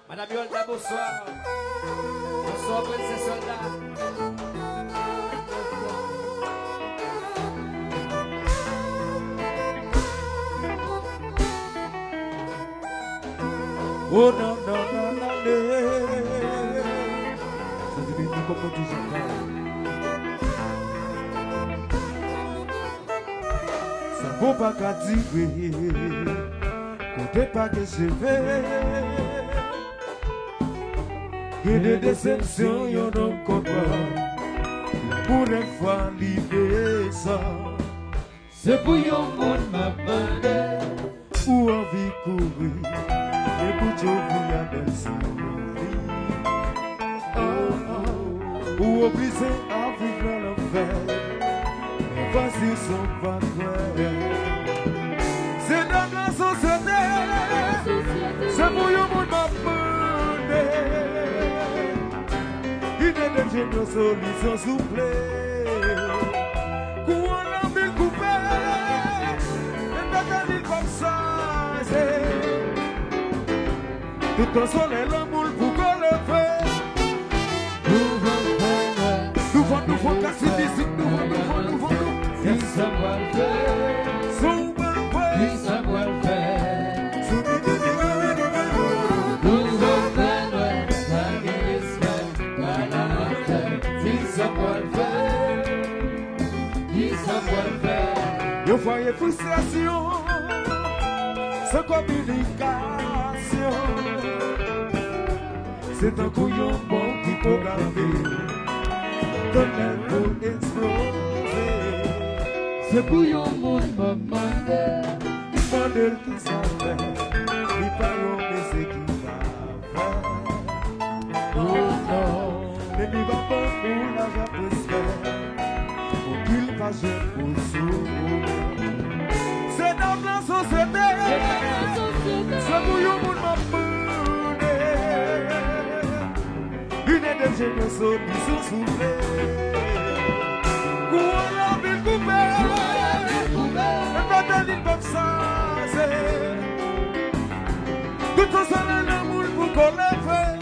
Madame Yolda, bonsoir. Bonsoir, princesse soldat. Oh non, non, non, non, ça devient tout comme tout ça vaut pas qu'à dire, comptez pas que c'est fait. Que des déceptions, y'en a encore. Pour une fois, l'idée ça. C'est pour yon monde m'a bandé. Ou envie courir. Et pour tout vous la belle souris. Ou obligé à vivre dans l'enfer. Mais voici son patron. C'est dans la société. C'est pour yon monde m'a bandé. Il est de nos solutions souple. Couon la ville coupée. Et t'attendis comme ça. Tout en soleil, l'amour pour qu'on le fait. Nous vont casser des sites, nous vont. Qui savoir le faire? Son bon fait. Qui savoir le faire? Nous Nous offrons la guérison à la montagne. Qui savoir le faire? Qui savoir le faire? Yo voyez frustration, sans communication. C'est un couillon bon qui peut garder. Tonnerre pour exploser. C'est pour yon monde m'a bandé. Modèle qui s'en il parle de ce qui va faire. Oh non, mais il va pas pour la japonaise. Pour qu'il va jeter pour sous. C'est dans la société. C'est pour yon monde m'a bandé. Une des jeunes solutions soufflées. Pour la ville coupée. Comme ça, c'est tout ça l'amour pour qu'on le fait.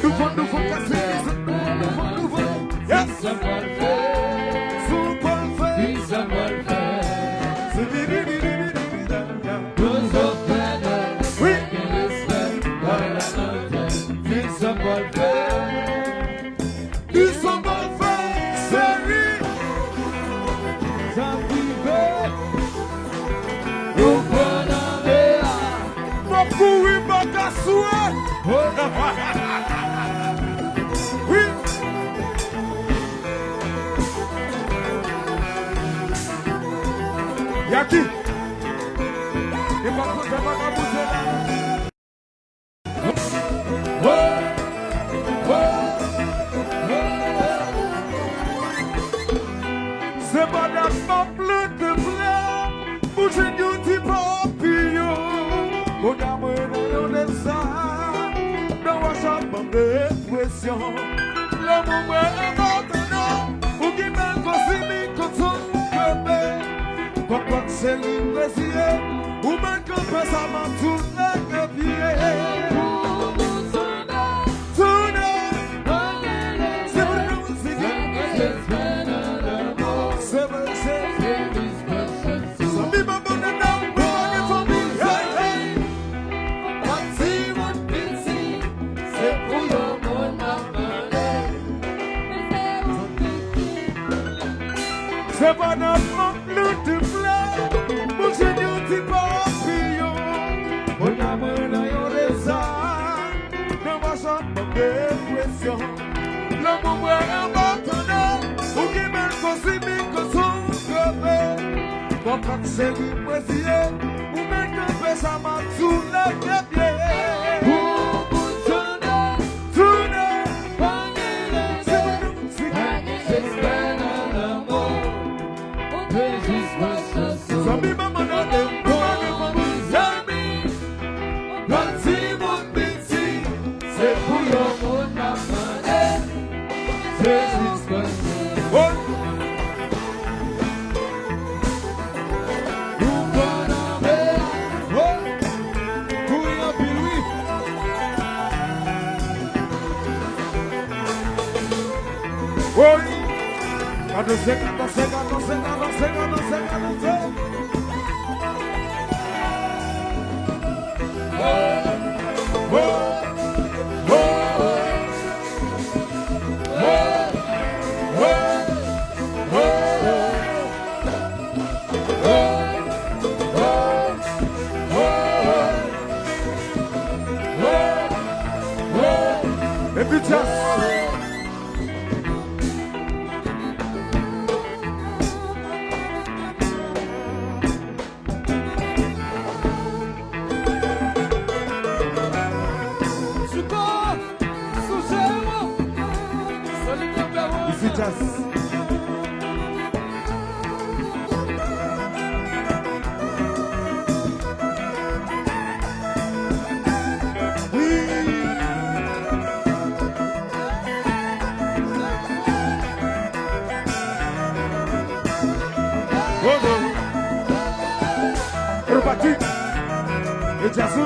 Nous vont casser les autres. Nous vont. Yes. Qui savoir le faire? Sous quoi le fait? Qui savoir le faire? C'est Nous offrons oui. la guérison à la montagne. Qui savoir le faire? Ils sont mal faits, c'est lui. Ça privé. Nous prenons les Mon couille pas qu'à souhait. Oui. Y'a qui? Et pas contre, pas bouger là. C'est pas la peuple de blanc. Bouger du type papillon. On a mené dans ça. Dans la chambre de pression. L'amour est maintenant. Ou qui m'a consigné comme son bébé. Quand c'est l'imbécile. Ou même quand ça m'a tourné le pied. C'est pas notre lutte de fleurs, bouger du petit papillon. On a mené les arts, dans ma chambre de pression. Le moment est maintenant, ou qui m'a consigné que son crevé. Quand c'est l'imbécile, ou même que ça m'a sous les pieds. Oui. Cadence, cadence, cadence, cadence, cadence, cadence. Et puis tiens. Ici jazz. Reparti. Et jazz.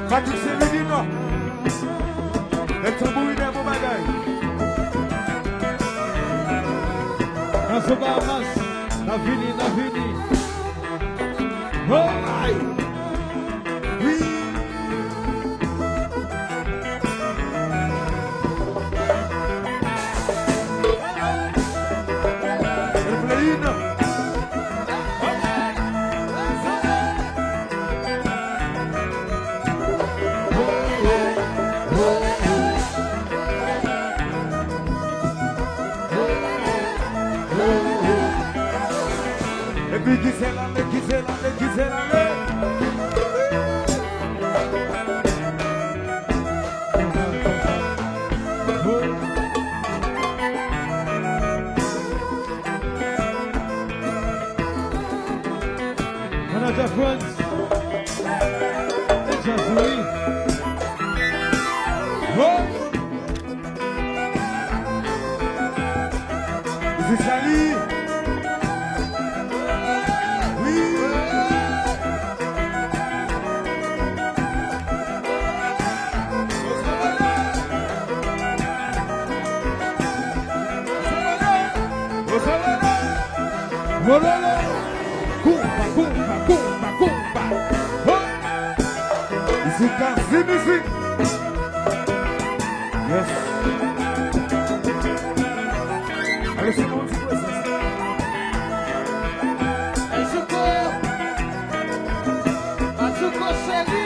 Patrick Severino. Le tambour est mon bagaille. Dans ce Bahamas, la vini. Oh, aïe. Oui. Evelyn. Et puis qui c'est là, qui c'est là, qui c'est là. Manager Friends, Jazzoui. C'est Sally. Oui. Voilà. Kumba. Ici, Kazi Music. Yes. Allez, c'est bon, c'est quoi ça? Atsuko Sheli.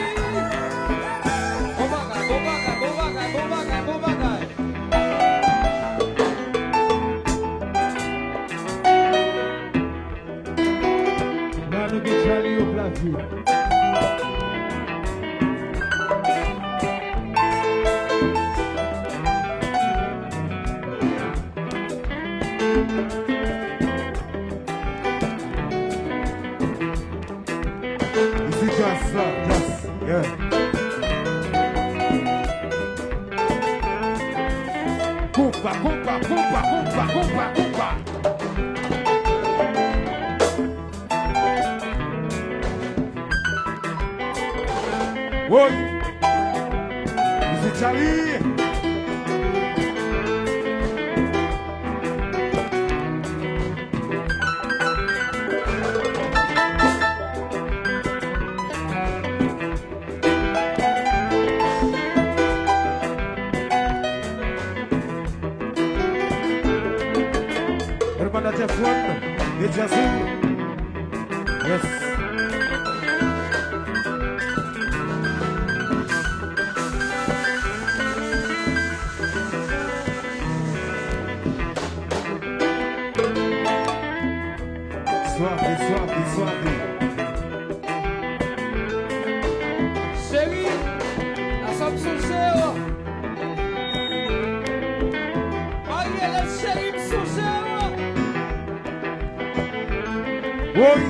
Bobaga. Là, nous get Charlie au platine. Ici, jazz, yeah. Kumba. Oui. Ici, Charlie. Manager Fun, et Jazzy. Yes. Suave. Chérie, la Samsung Zero. Ariel, la chérie, Samsung Zero. Oui.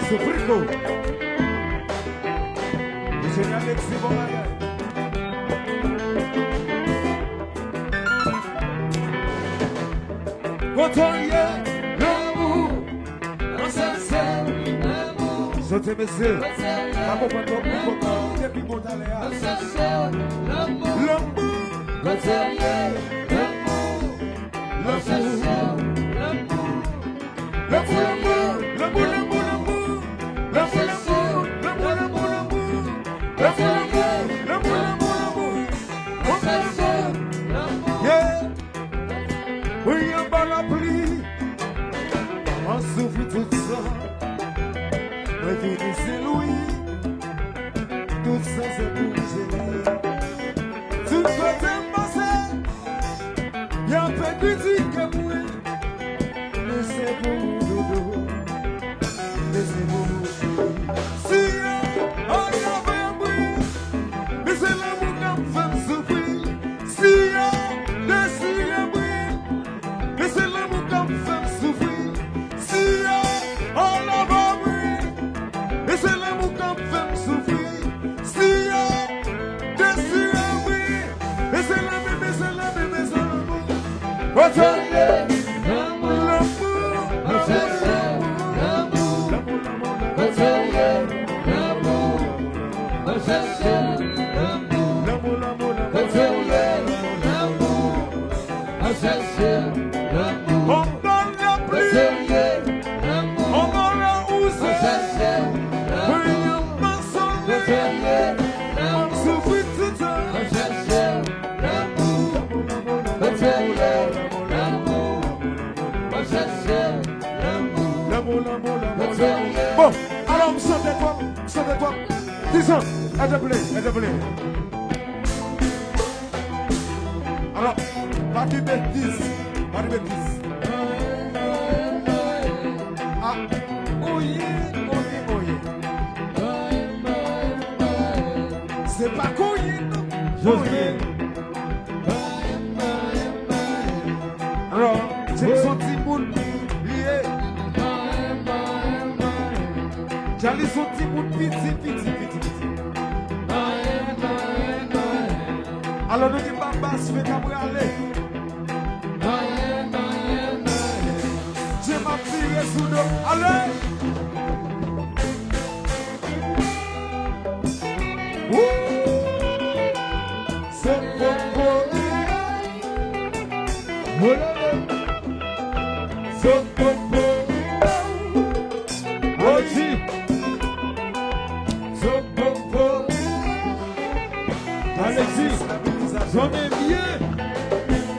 Soprico. Monsieur Alexis Bomaga. Contrôle, l'amour. Santé, messieurs. Pas comprendre comment depuis bon talent. L'amour. Oui, en bas la pluie, on souffre tout ça. Oui, vini c'est Louis, tout ça c'est pour gérer. Tout côté passé, y'a un peu de critique que moi, mais c'est pour nous dodo, mais c'est pour nous. Si on y avait un bruit, mais c'est l'amour qui me fait souffrir. Si on décide un bruit, mais c'est l'amour qui me fait souffrir. Si on l'a pas bruit, mais c'est l'amour qui me fait souffrir. Si on décide un bruit, mais c'est l'amour, mais c'est l'amour, mais c'est l'amour. What's up? Bon, alors me sentez-toi, 10 ans, s'il te plaît. Alors, pas de bêtises. Ah, oye. C'est pas couillé, non. Alors, c'est son petit monde lié. J'allais son petit monde petit. Alors nous disons Baba, je vais aller. J'ai ma fille sous nous. Allez. C'est bon. C'est bon. Alexis, j'en ai bien.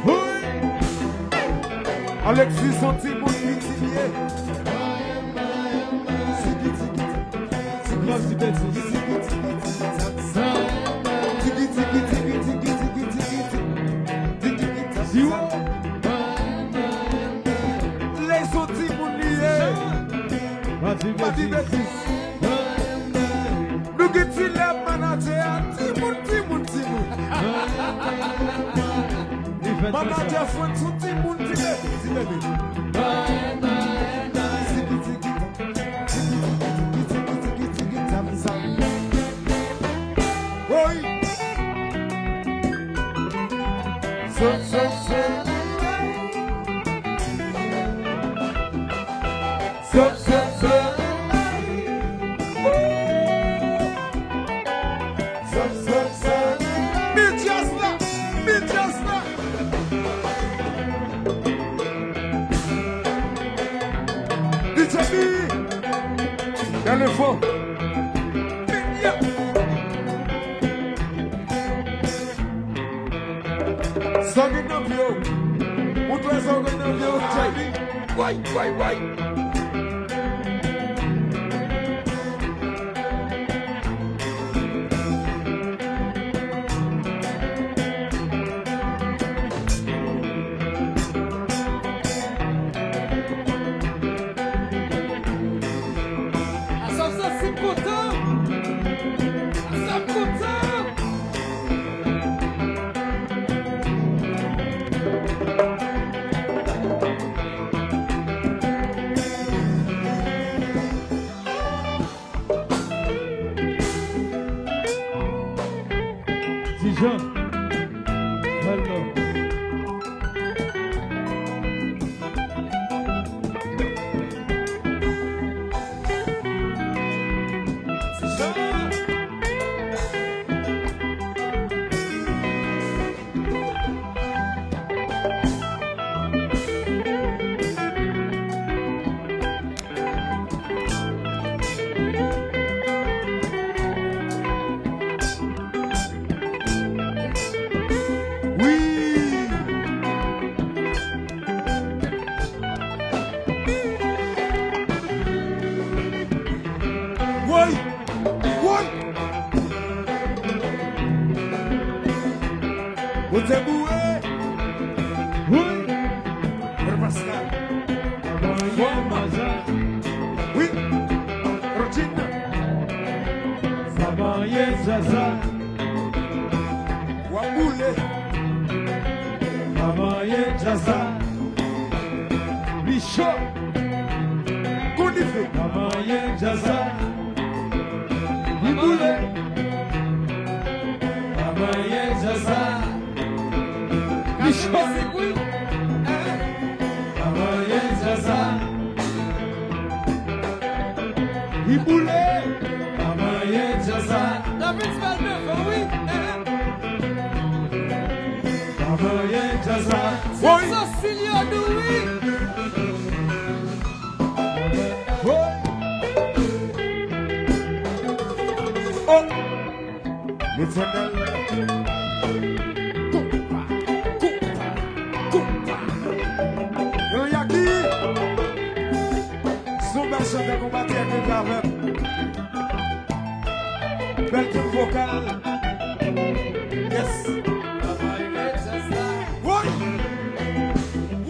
Oui. Alexis, son petit bout de pitié. Les son petit bout de lié. Pas de bêtises. Nous qui tu les manager, Timon. Manager font son Timon, oui. Dans le fond. Songing of you. What was songing of you, Charlie? Why? Jean, hello. Oui. Frère Pascal. Oui. Routine. Samaye Zaza. Waboule. Samaye Zaza. Bichot. Konife. Samaye Zaza. Iboule. Samaye Zaza. Bichot. Samaye Zaza. Iboule. Samaye Zaza. David Spalbeuf, oui. Samaye Zaza. Oui. Siciliano, oui. Oh. L'éternel. Yo yaki. Son bel chanteur combattu avec la rap. Belle tune vocale. Yes. Oui.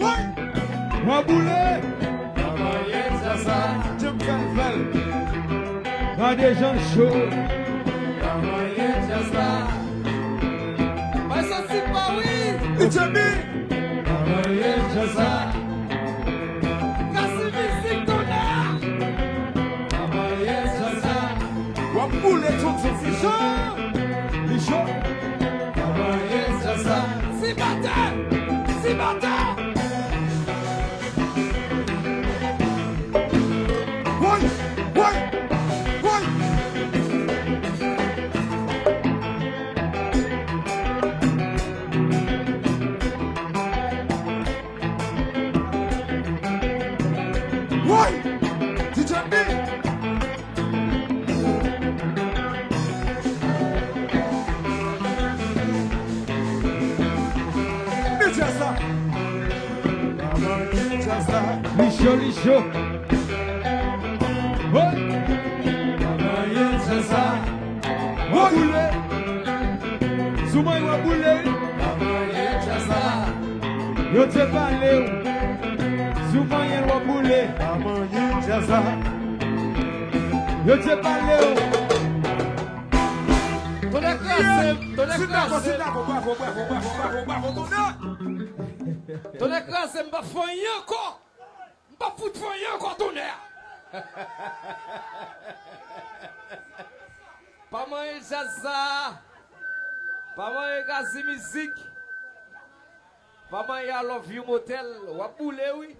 Oui. Waboule. Jim Felfel. Pas des gens chauds. Mais ça, c'est pas oui. Ichemi. Samaye Zaza. Casse musique tonnerre. Samaye Zaza. Waboule tout son Bichot. Bichot. Samaye Zaza. C'est bâtard. C'est bâtard. Oui. Oui. Oui. Oui. Ichemi. Nichasa. Nichasa. Bichot, Bichot. Oh. Samaye Zaza. Waboule. Soumay Waboule. Samaye Zaza. Yo te parle ou. Soumay Waboule. Samaye Zaza. Yo te parle ou. Tonnerre classe. Tonnerre classe. Tonnerre classe, je ne vais pas faire rien encore. Je ne vais pas foutre rien encore, tonnerre. Pas moi, Zaza. Pas moi, Gazi Musique. Pas moi, I Love You Motel. Waboule, oui.